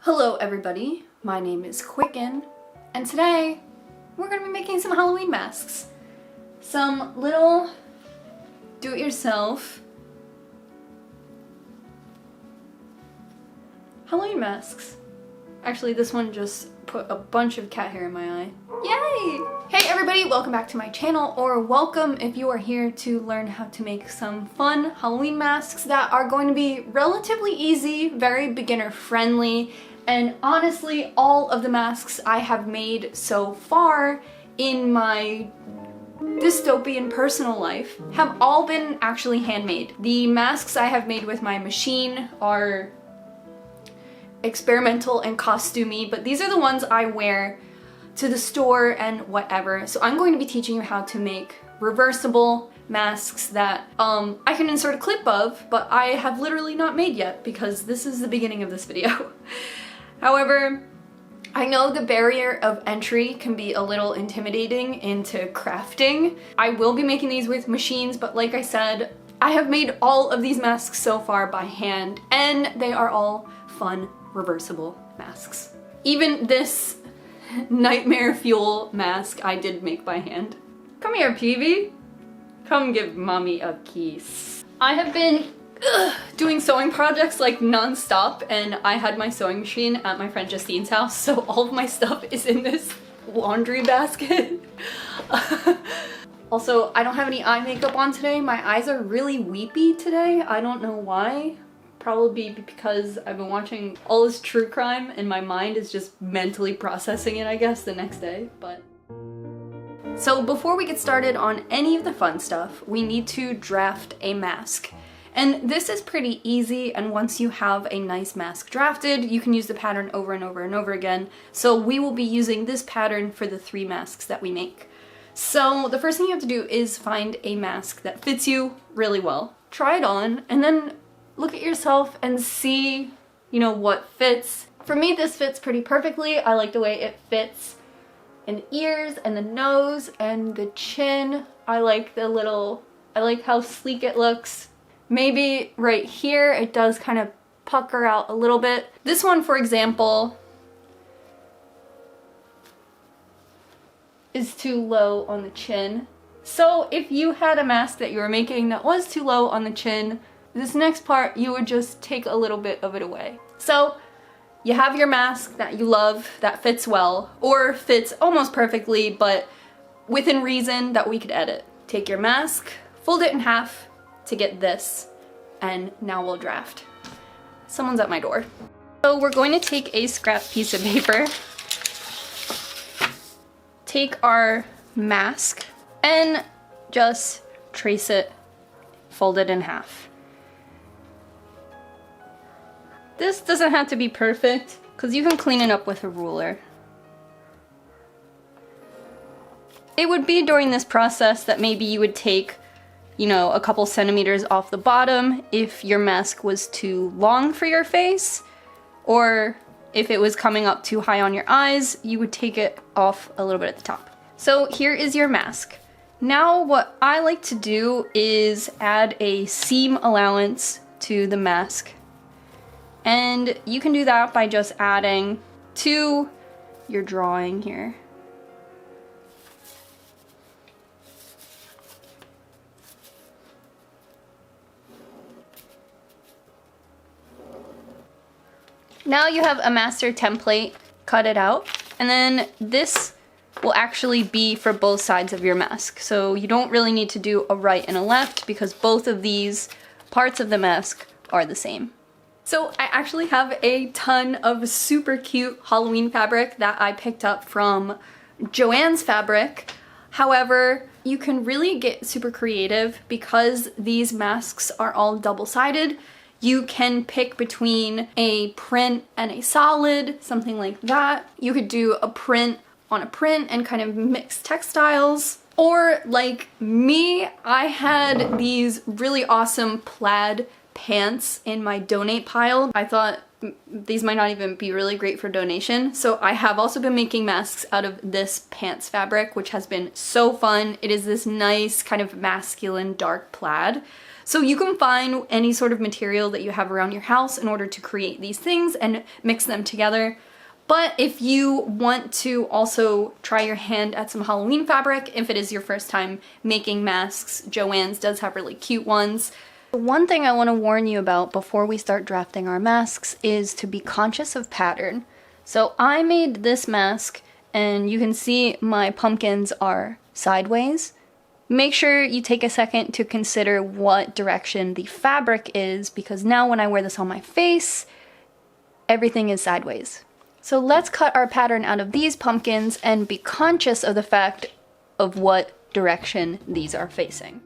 Hello everybody, my name is Qcknd, and today we're going to be making some Halloween masks. Some little do-it-yourself Halloween masks. Actually, this one just put a bunch of cat hair in my eye. Yay! Hey everybody, welcome back to my channel, or welcome if you are here to learn how to make some fun Halloween masks that are going to be relatively easy, very beginner friendly, and honestly, all of the masks I have made so far in my dystopian personal life have all been actually handmade. The masks I have made with my machine are experimental and costumey, but these are the ones I wear to the store and whatever. So I'm going to be teaching you how to make reversible masks that I can insert a clip of, but I have literally not made yet because this is the beginning of this video. However, I know the barrier of entry can be a little intimidating into crafting. I will be making these with machines, but like I said, I have made all of these masks so far by hand, and they are all fun, reversible masks. Even this nightmare fuel mask I did make by hand. Come here, Peavy. Come give mommy a kiss. I have been doing sewing projects like non-stop, and I had my sewing machine at my friend Justine's house, so all of my stuff is in this laundry basket. Also, I don't have any eye makeup on today. My eyes are really weepy today. I don't know why. Probably because I've been watching all this true crime and my mind is just mentally processing it, I guess, the next day, but... So before we get started on any of the fun stuff, we need to draft a mask. And this is pretty easy, and once you have a nice mask drafted, you can use the pattern over and over and over again. So we will be using this pattern for the 3 masks that we make. So the first thing you have to do is find a mask that fits you really well. Try it on, and then look at yourself and see, you know, what fits. For me, this fits pretty perfectly. I like the way it fits in the ears and the nose and the chin. I like how sleek it looks. Maybe right here it does kind of pucker out a little bit. This one, for example, is too low on the chin. So if you had a mask that you were making that was too low on the chin, this next part you would just take a little bit of it away. So you have your mask that you love, that fits well, or fits almost perfectly, but within reason that we could edit. Take your mask, fold it in half to get this, and now we'll draft. Someone's at my door. So we're going to take a scrap piece of paper, take our mask, and just trace it, fold it in half. This doesn't have to be perfect, because you can clean it up with a ruler. It would be during this process that maybe you would take, you know, a couple centimeters off the bottom if your mask was too long for your face, or if it was coming up too high on your eyes, you would take it off a little bit at the top. So here is your mask. Now what I like to do is add a seam allowance to the mask. And you can do that by just adding to your drawing here. Now you have a master template, cut it out, and then this will actually be for both sides of your mask. So you don't really need to do a right and a left because both of these parts of the mask are the same. So I actually have a ton of super cute Halloween fabric that I picked up from Joann's Fabric. However, you can really get super creative because these masks are all double-sided. You can pick between a print and a solid, something like that. You could do a print on a print and kind of mix textiles. Or like me, I had these really awesome plaid pants in my donate pile. I thought these might not even be really great for donation, so I have also been making masks out of this pants fabric, which has been so fun. It is this nice kind of masculine dark plaid. So you can find any sort of material that you have around your house in order to create these things and mix them together. But if you want to also try your hand at some Halloween fabric, if it is your first time making masks, Qcknd's does have really cute ones. One thing I want to warn you about before we start drafting our masks is to be conscious of pattern. So I made this mask, and you can see my pumpkins are sideways. Make sure you take a second to consider what direction the fabric is, because now when I wear this on my face, everything is sideways. So let's cut our pattern out of these pumpkins and be conscious of the fact of what direction these are facing.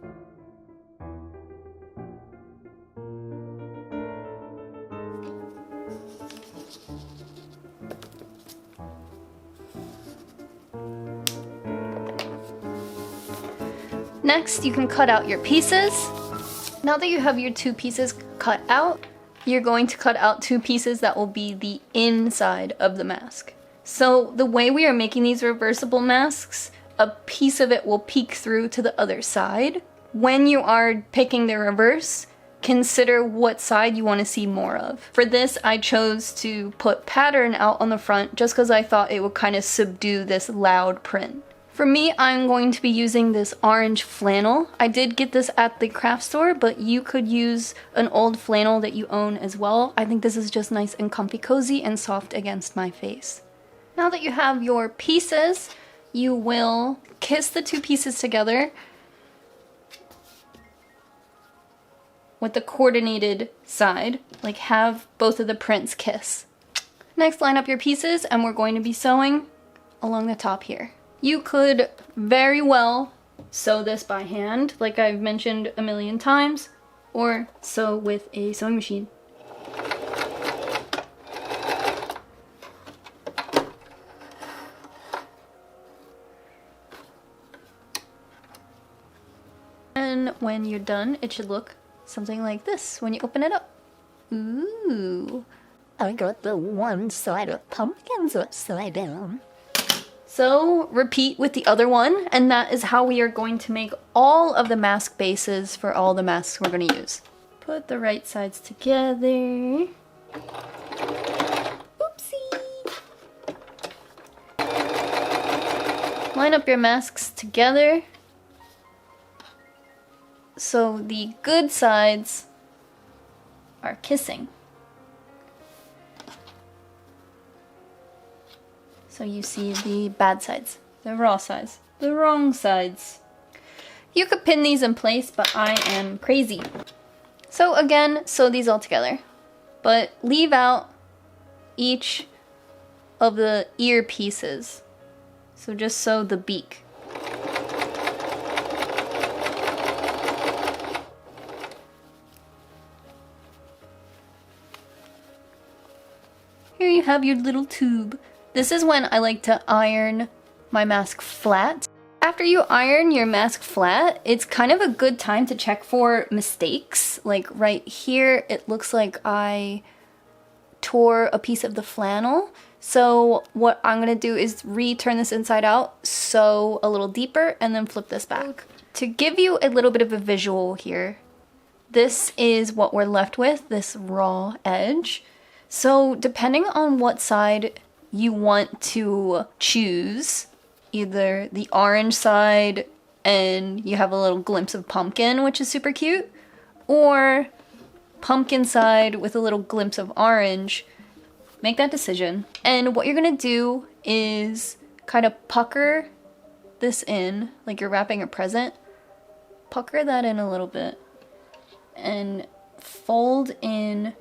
Next, you can cut out your pieces. Now that you have your two pieces cut out, you're going to cut out two pieces that will be the inside of the mask. So the way we are making these reversible masks, a piece of it will peek through to the other side. When you are picking the reverse, consider what side you want to see more of. For this, I chose to put pattern out on the front just because I thought it would kind of subdue this loud print. For me, I'm going to be using this orange flannel. I did get this at the craft store, but you could use an old flannel that you own as well. I think this is just nice and comfy cozy and soft against my face. Now that you have your pieces, you will kiss the two pieces together with the coordinated side, like have both of the prints kiss. Next, line up your pieces, and we're going to be sewing along the top here. You could very well sew this by hand, like I've mentioned a million times, or sew with a sewing machine. And when you're done, it should look something like this when you open it up. Ooh. I got the one side of pumpkins upside down. So repeat with the other one, and that is how we are going to make all of the mask bases for all the masks we're going to use. Put the right sides together. Oopsie! Line up your masks together so the good sides are kissing. So you see the bad sides, the raw sides, the wrong sides. You could pin these in place, but I am crazy. So again, sew these all together, but leave out each of the ear pieces. So just sew the beak. Here you have your little tube. This is when I like to iron my mask flat. After you iron your mask flat, it's kind of a good time to check for mistakes. Like right here, it looks like I tore a piece of the flannel. So what I'm gonna do is return this inside out, sew a little deeper, and then flip this back. To give you a little bit of a visual here, this is what we're left with, this raw edge. So depending on what side you want to choose, either the orange side and you have a little glimpse of pumpkin, which is super cute, or pumpkin side with a little glimpse of orange, make that decision. And what you're gonna do is kind of pucker this in, like you're wrapping a present. Pucker that in a little bit and fold in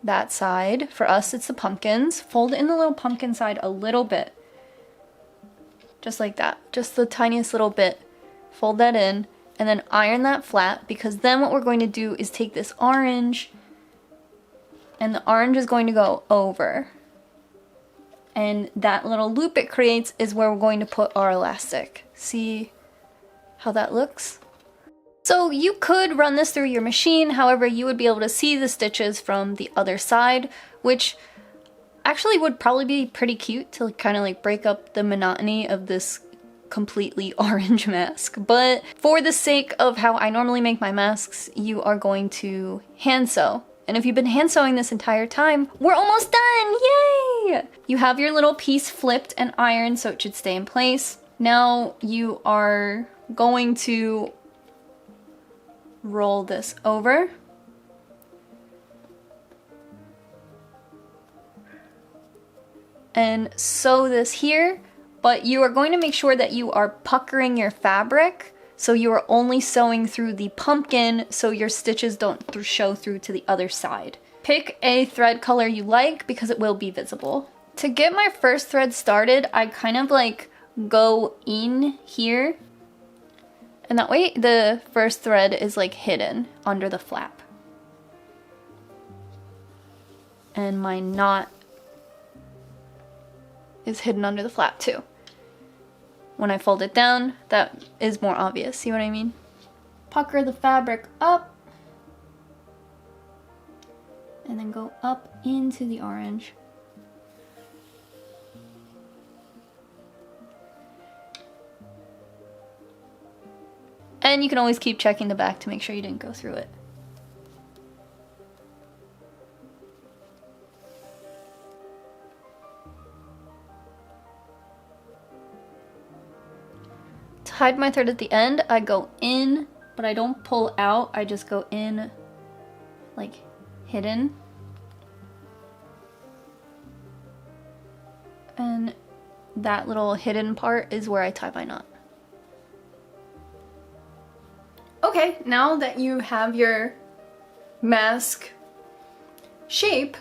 that side. For us, it's the pumpkins. Fold in the little pumpkin side a little bit. Just like that. Just the tiniest little bit. Fold that in and then iron that flat, because then what we're going to do is take this orange and the orange is going to go over. And that little loop it creates is where we're going to put our elastic. See how that looks? So you could run this through your machine, however you would be able to see the stitches from the other side, which actually would probably be pretty cute to kind of like break up the monotony of this completely orange mask. But for the sake of how I normally make my masks, you are going to hand sew. And if you've been hand sewing this entire time, we're almost done, yay! You have your little piece flipped and ironed so it should stay in place. Now you are going to roll this over. And sew this here, but you are going to make sure that you are puckering your fabric so you are only sewing through the pumpkin so your stitches don't show through to the other side. Pick a thread color you like because it will be visible. To get my first thread started, I kind of like go in here, and that way the first thread is like hidden under the flap. And my knot is hidden under the flap too. When I fold it down, that is more obvious. See what I mean? Pucker the fabric up and then go up into the orange. And you can always keep checking the back to make sure you didn't go through it. To hide my thread at the end, I go in, but I don't pull out, I just go in like hidden. And that little hidden part is where I tie my knot. Okay, now that you have your mask shape,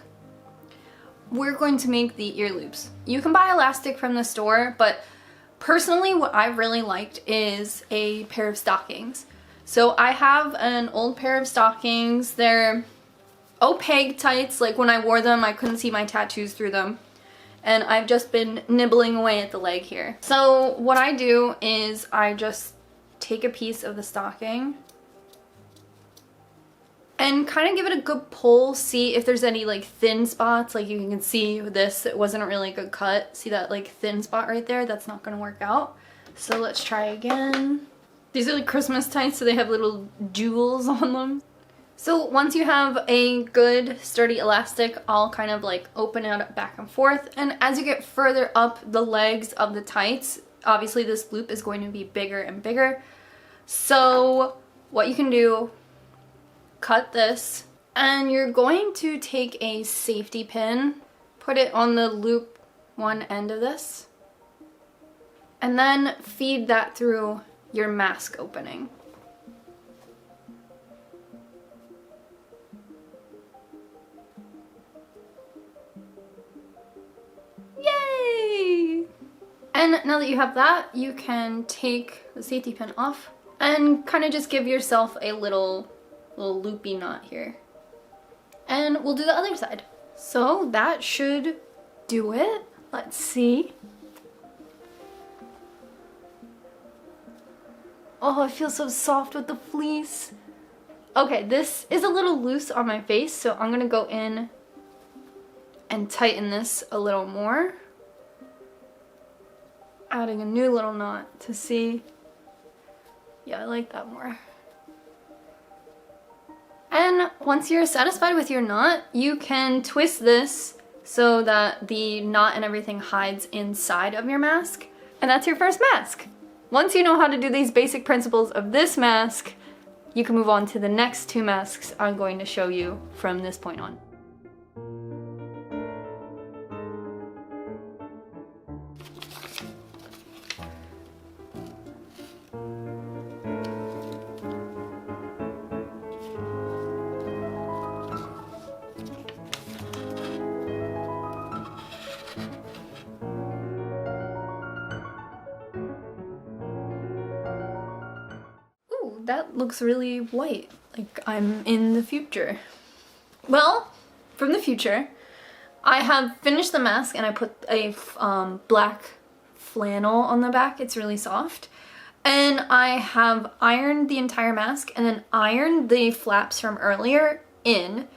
we're going to make the ear loops. You can buy elastic from the store, but personally what I really liked is a pair of stockings. So I have an old pair of stockings. They're opaque tights, like when I wore them I couldn't see my tattoos through them. And I've just been nibbling away at the leg here. So what I do is I just take a piece of the stocking and kind of give it a good pull, see if there's any like thin spots. Like you can see this, it wasn't a really good cut. See that like thin spot right there? That's not gonna work out. So let's try again. These are like Christmas tights, so they have little jewels on them. So once you have a good sturdy elastic, I'll kind of like open it back and forth. And as you get further up the legs of the tights, obviously this loop is going to be bigger and bigger. So what you can do, cut this, and you're going to take a safety pin, put it on the loop one end of this, and then feed that through your mask opening. Yay! And now that you have that, you can take the safety pin off and kind of just give yourself a little loopy knot here. And we'll do the other side. So that should do it. Let's see. Oh, it feels so soft with the fleece. Okay, this is a little loose on my face, so I'm gonna go in and tighten this a little more. Adding a new little knot to see. Yeah, I like that more. And once you're satisfied with your knot, you can twist this so that the knot and everything hides inside of your mask. And that's your first mask. Once you know how to do these basic principles of this mask, you can move on to the next two masks I'm going to show you from this point on. That looks really white, like I'm in the future. Well, from the future, I have finished the mask and I put a black flannel on the back. It's really soft. And I have ironed the entire mask and then ironed the flaps from earlier in.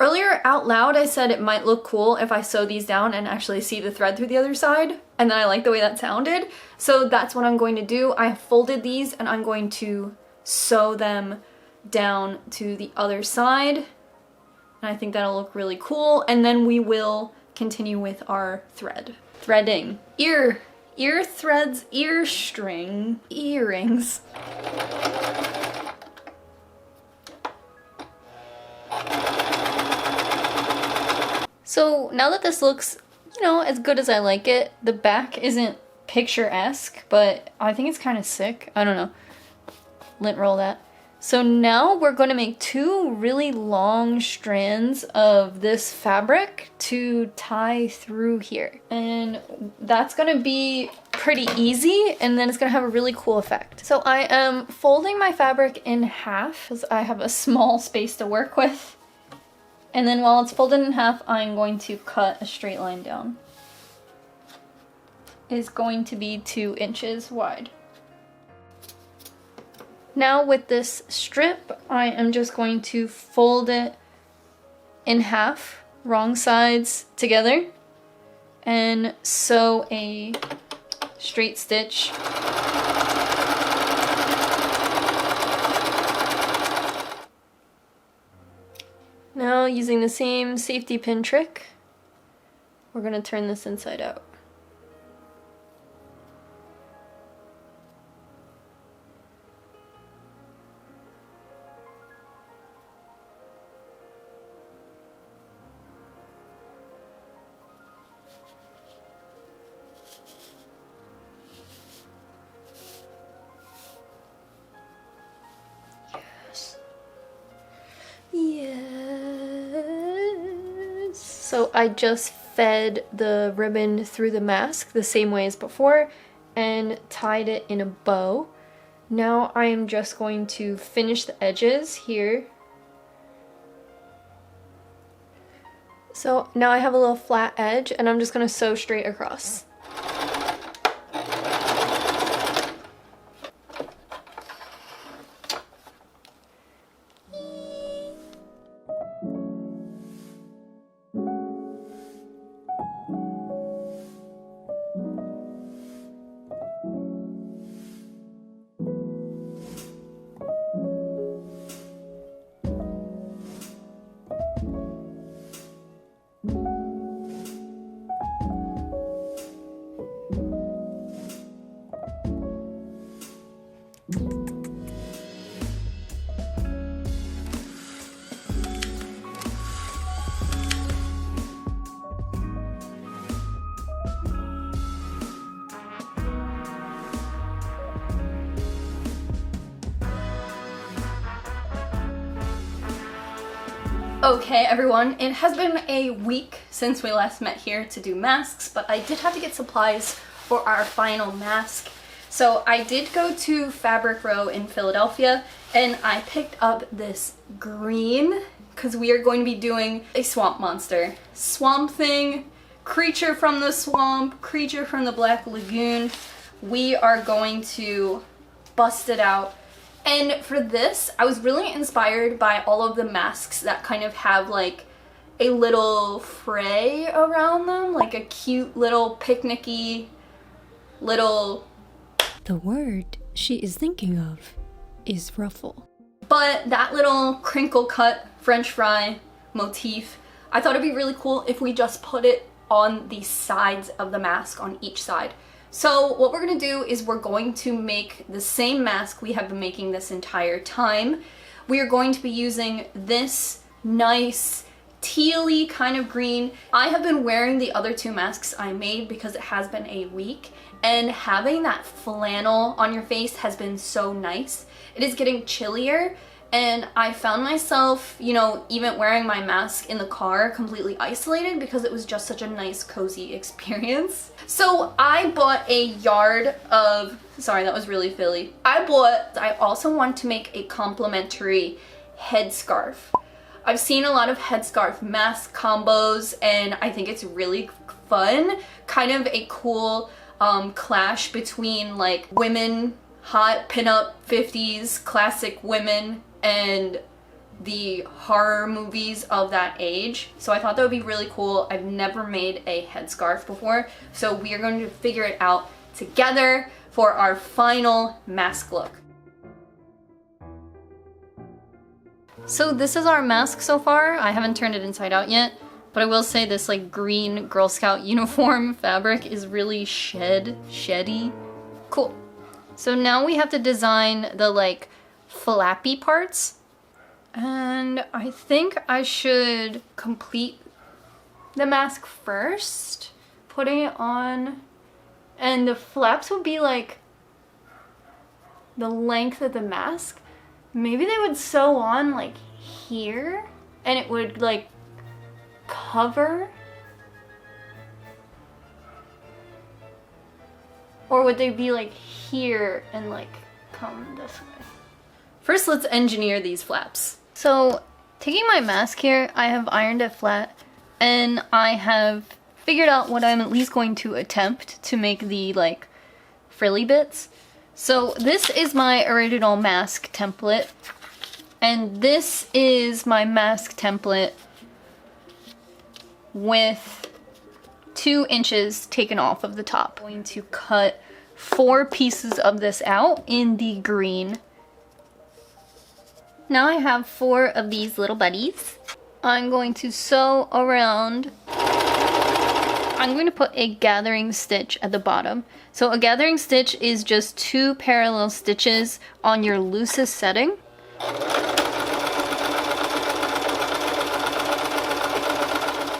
Earlier out loud I said it might look cool if I sew these down and actually see the thread through the other side, and then I like the way that sounded, so that's what I'm going to do. I folded these and I'm going to sew them down to the other side, and I think that'll look really cool, and then we will continue with our threading. Ear threads, ear string, earrings. So now that this looks, you know, as good as I like it, the back isn't picturesque, but I think it's kind of sick. I don't know. Lint roll that. So now we're going to make 2 really long strands of this fabric to tie through here. And that's going to be pretty easy, and then it's going to have a really cool effect. So I am folding my fabric in half because I have a small space to work with. And then while it's folded in half, I'm going to cut a straight line down. It's going to be 2 inches wide. Now with this strip, I am just going to fold it in half, wrong sides together, and sew a straight stitch. Now, using the same safety pin trick, we're going to turn this inside out. Yes. So I just fed the ribbon through the mask the same way as before and tied it in a bow. Now I am just going to finish the edges here. So now I have a little flat edge and I'm just going to sew straight across. Okay everyone, it has been a week since we last met here to do masks, but I did have to get supplies for our final mask. So I did go to Fabric Row in Philadelphia and I picked up this green because we are going to be doing a swamp monster. Swamp Thing, creature from the swamp, creature from the Black Lagoon. We are going to bust it out. And for this, I was really inspired by all of the masks that kind of have like a little fray around them, like a cute little picnicky little... The word she is thinking of is ruffle. But that little crinkle cut French fry motif, I thought it'd be really cool if we just put it on the sides of the mask on each side. So what we're going to do is we're going to make the same mask we have been making this entire time. We are going to be using this nice tealy kind of green. I have been wearing the other 2 masks I made because it has been a week, and having that flannel on your face has been so nice. It is getting chillier, and I found myself, you know, even wearing my mask in the car completely isolated because it was just such a nice cozy experience. So I bought a yard of, sorry that was really Philly. I also want to make a complimentary headscarf. I've seen a lot of headscarf mask combos and I think it's really fun. Kind of a cool clash between like women, hot pinup 50s classic women, and the horror movies of that age. So I thought that would be really cool. I've never made a headscarf before, so we are going to figure it out together for our final mask look. So this is our mask so far. I haven't turned it inside out yet, but I will say this like green Girl Scout uniform fabric is really sheddy. Cool. So now we have to design the like flappy parts. And I think I should complete the mask first, putting it on, and the flaps would be like the length of the mask. Maybe they would sew on like here and it would like cover, or would they be like here and like come this way? First, let's engineer these flaps. So, taking my mask here, I have ironed it flat, and I have figured out what I'm at least going to attempt to make the, like, frilly bits. So, this is my original mask template, and this is my mask template with 2 inches taken off of the top. I'm going to cut 4 pieces of this out in the green. Now I have 4 of these little buddies. I'm going to sew around. I'm going to put a gathering stitch at the bottom. So a gathering stitch is just 2 parallel stitches on your loosest setting.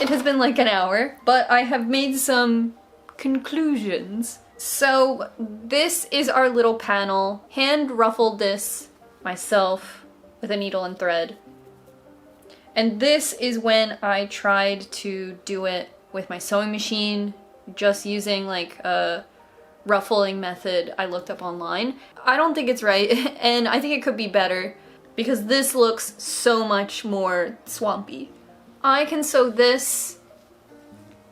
It has been like an hour, but I have made some conclusions. So this is our little panel. Hand ruffled this myself with a needle and thread. And this is when I tried to do it with my sewing machine, just using like a ruffling method I looked up online. I don't think it's right, and I think it could be better because this looks so much more swampy. I can sew this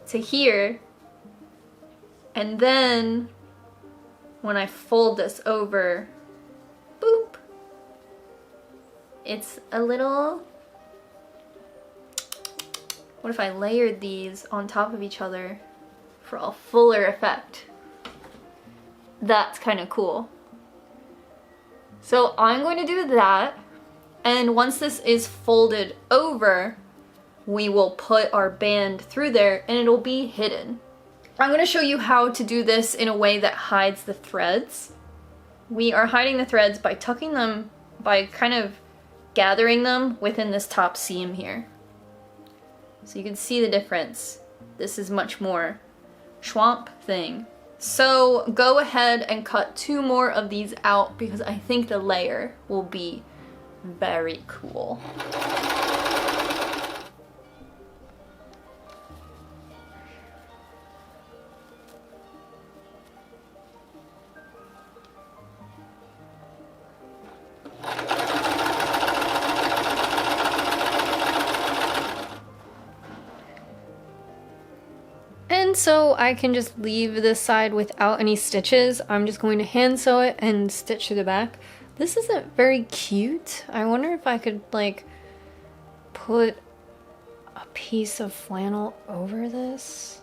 to here, and then when I fold this over, boop, it's a little... What if I layered these on top of each other for a fuller effect? That's kind of cool. So I'm going to do that, and once this is folded over, we will put our band through there and it'll be hidden. I'm going to show you how to do this in a way that hides the threads. We are hiding the threads by tucking them, by kind of gathering them within this top seam here. So you can see the difference. This is much more schwamp thing. So go ahead and cut 2 more of these out because I think the layer will be very cool. And so I can just leave this side without any stitches. I'm just going to hand sew it and stitch to the back. This isn't very cute. I wonder if I could like put a piece of flannel over this.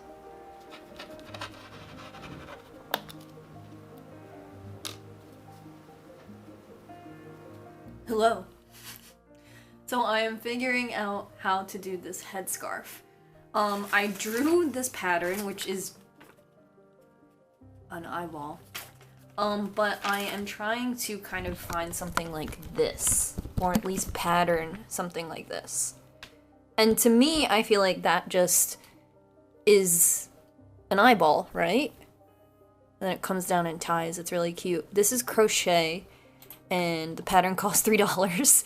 Hello. So I am figuring out how to do this headscarf. I drew this pattern, which is an eyeball, but I am trying to kind of find something like this, or at least pattern something like this. And to me, I feel like that just is an eyeball, right? Then it comes down and ties. It's really cute. This is crochet, and the pattern costs $3.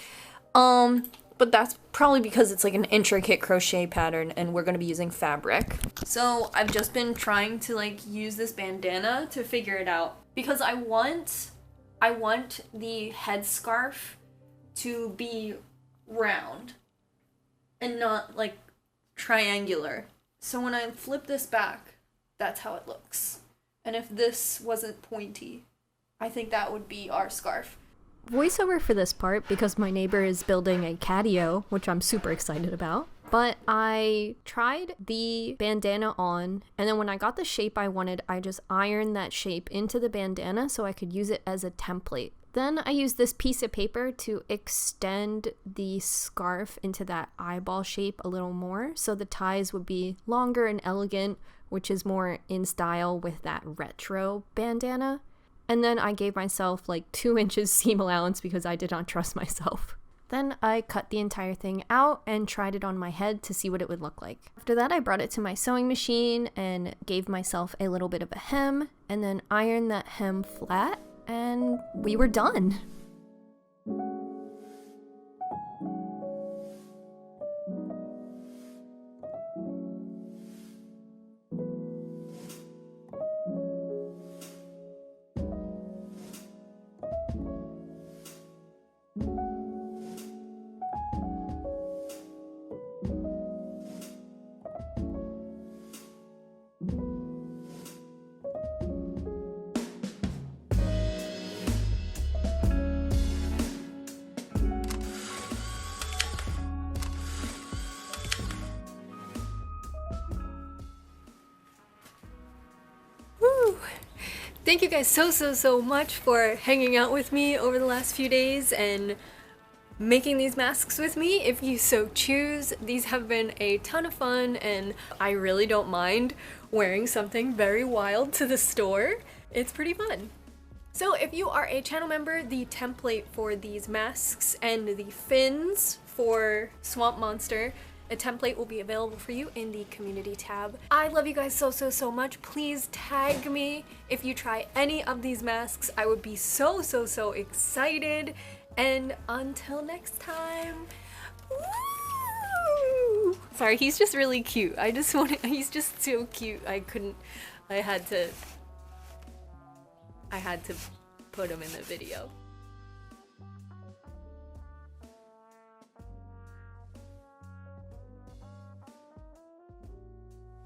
But that's probably because it's like an intricate crochet pattern and we're gonna be using fabric. So I've just been trying to like use this bandana to figure it out because I want the headscarf to be round and not like triangular. So when I flip this back, that's how it looks. And if this wasn't pointy, I think that would be our scarf. voiceover for this part because my neighbor is building a catio, which I'm super excited about. But I tried the bandana on, and then when I got the shape I wanted, I just ironed that shape into the bandana so I could use it as a template. Then I used this piece of paper to extend the scarf into that eyeball shape a little more, so the ties would be longer and elegant, which is more in style with that retro bandana. And then I gave myself like 2 inches seam allowance because I did not trust myself. Then I cut the entire thing out and tried it on my head to see what it would look like. After that, I brought it to my sewing machine and gave myself a little bit of a hem and then ironed that hem flat, and we were done. Thank you guys so much for hanging out with me over the last few days and making these masks with me if you so choose. These have been a ton of fun and I really don't mind wearing something very wild to the store. It's pretty fun. So if you are a channel member, the template for these masks and the fins for Swamp Monster, a template will be available for you in the community tab. I love you guys so much. Please tag me if you try any of these masks. I would be so excited. And until next time, woo! Sorry, he's just really cute. He's just so cute. I had to put him in the video.